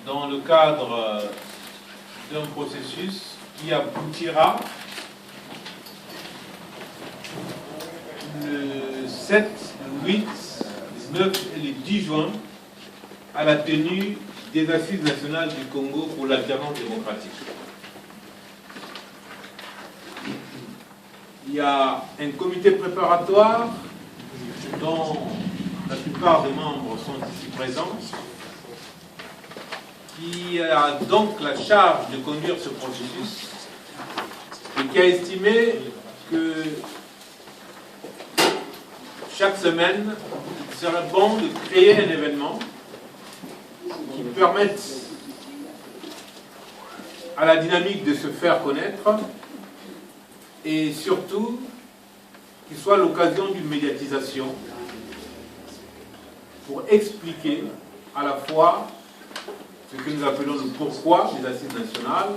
dans le cadre d'un processus qui aboutira le 7, le 8, le 9 et le 10 juin à la tenue des Assises nationales du Congo pour l'alternance démocratique. Il y a un comité préparatoire dont la plupart des membres sont ici présents, qui a donc la charge de conduire ce processus et qui a estimé que chaque semaine, il serait bon de créer un événement qui permette à la dynamique de se faire connaître et surtout qu'il soit l'occasion d'une médiatisation pour expliquer à la fois ce que nous appelons le pourquoi des assises nationales,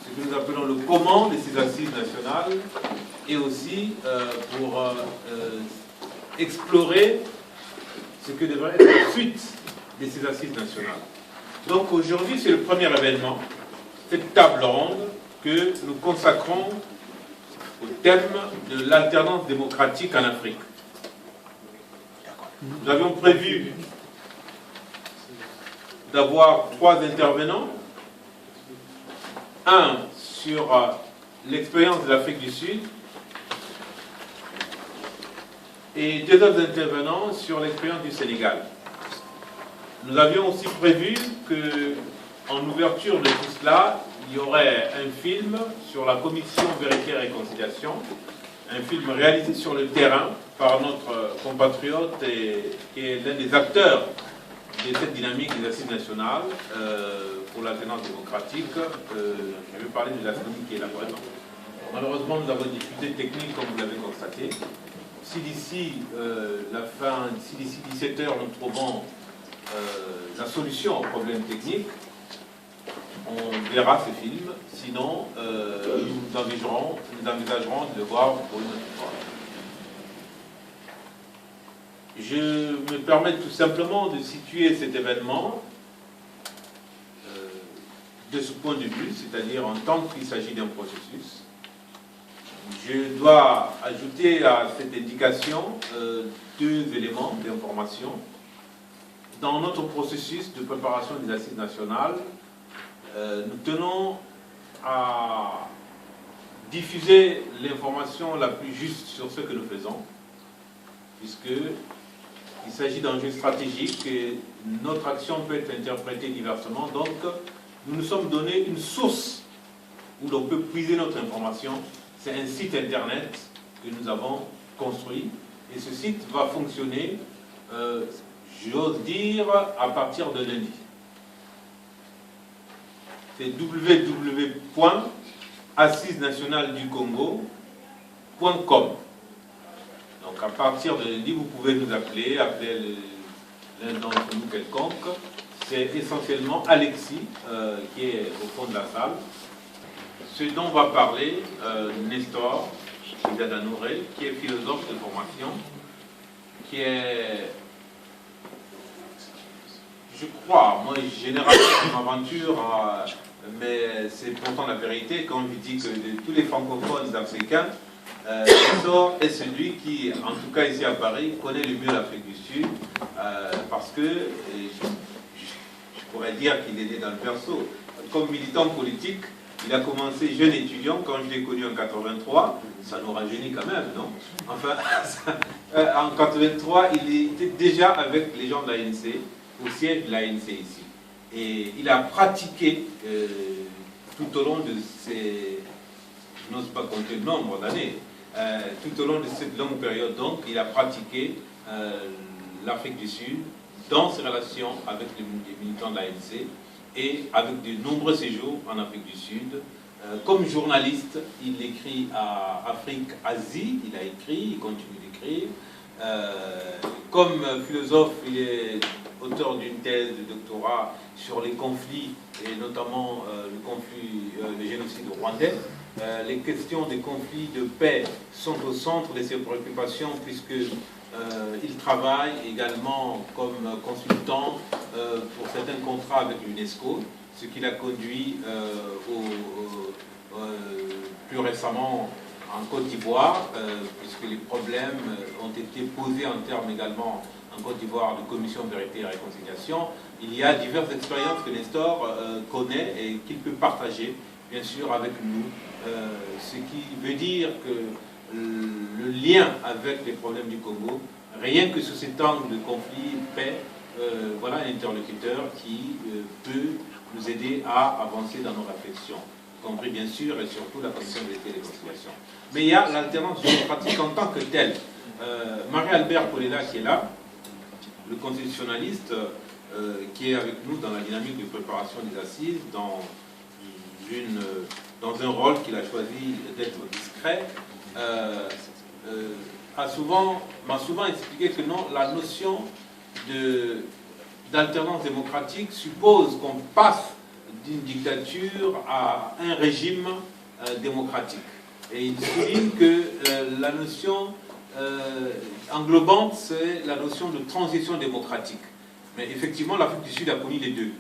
ce que nous appelons le comment de ces assises nationales, et aussi pour explorer ce que devrait être la suite de ces assises nationales. Donc aujourd'hui, c'est le premier événement, cette table ronde que nous consacrons au thème de l'alternance démocratique en Afrique. Nous avions prévu d'avoir 3 intervenants, un sur l'expérience de l'Afrique du Sud et 2 autres intervenants sur l'expérience du Sénégal. Nous avions aussi prévu qu'en ouverture de tout cela, il y aurait un film sur la commission Vérité et Réconciliation, un film réalisé sur le terrain par notre compatriote et qui est l'un des acteurs de cette dynamique des assises nationales pour l'alternance démocratique. Je vais parler de l'astronomie qui est là présente. Malheureusement, nous avons des difficultés techniques, comme vous l'avez constaté. Si d'ici d'ici 17 heures, nous trouvons la solution au problème technique, on verra ce film. Sinon, nous envisagerons de le voir pour une autre fois. Je me permets tout simplement de situer cet événement de ce point de vue, c'est-à-dire en tant qu'il s'agit d'un processus. Je dois ajouter à cette indication 2 éléments d'information. Dans notre processus de préparation des assises nationales, nous tenons à diffuser l'information la plus juste sur ce que nous faisons, puisqu'il s'agit d'enjeux stratégiques et notre action peut être interprétée diversement. Donc, nous nous sommes donné une source où l'on peut puiser notre information. C'est un site internet que nous avons construit et ce site va fonctionner, j'ose dire, à partir de lundi. C'est www.assisesnationalesducongo.com. Donc à partir de lundi, vous pouvez nous appeler l'un d'entre nous quelconque. C'est essentiellement Alexis qui est au fond de la salle. Ce dont va parler Nestor Idadanouré, qui est philosophe de formation, qui est, je crois, moi généralement je m'aventure, mais c'est pourtant la vérité quand je dis que de tous les francophones africains, Nestor est celui qui, en tout cas ici à Paris, connaît le mieux l'Afrique du Sud, parce que je pourrais dire qu'il est né dans le berceau. Comme militant politique, il a commencé jeune étudiant quand je l'ai connu en 83, ça nous rajeunit quand même, non? Enfin, en 83, il était déjà avec les gens de l'ANC, au siège de l'ANC ici. Et il a pratiqué tout au long de ces, je n'ose pas compter le nombre d'années, tout au long de cette longue période, donc, il a pratiqué l'Afrique du Sud dans ses relations avec les militants de l'ANC et avec de nombreux séjours en Afrique du Sud. Comme journaliste, il écrit à Afrique-Asie, il a écrit, il continue d'écrire. Comme philosophe, il est auteur d'une thèse de doctorat sur les conflits, et notamment le conflit, le génocide rwandais. Les questions des conflits de paix sont au centre de ses préoccupations, puisque il travaille également comme consultant pour certains contrats avec l'UNESCO, ce qui l'a conduit plus récemment en Côte d'Ivoire, puisque les problèmes ont été posés en termes également en Côte d'Ivoire de commission vérité et réconciliation. Il y a diverses expériences que Nestor connaît et qu'il peut partager, bien sûr, avec nous, ce qui veut dire que le lien avec les problèmes du Congo, rien que sous cet angle de conflit, paix, voilà un interlocuteur qui peut nous aider à avancer dans nos réflexions, y compris bien sûr et surtout la commission de vérité et réconciliation. Mais il y a l'alternance démocratique en tant que telle. Marie-Albert Polela qui est là, le constitutionnaliste qui est avec nous dans la dynamique de préparation des assises, dans un rôle qu'il a choisi d'être discret, m'a souvent expliqué que non, la notion d'alternance démocratique suppose qu'on passe d'une dictature à un régime démocratique. Et il souligne que la notion englobante, c'est la notion de transition démocratique. Mais effectivement, l'Afrique du Sud a connu les deux.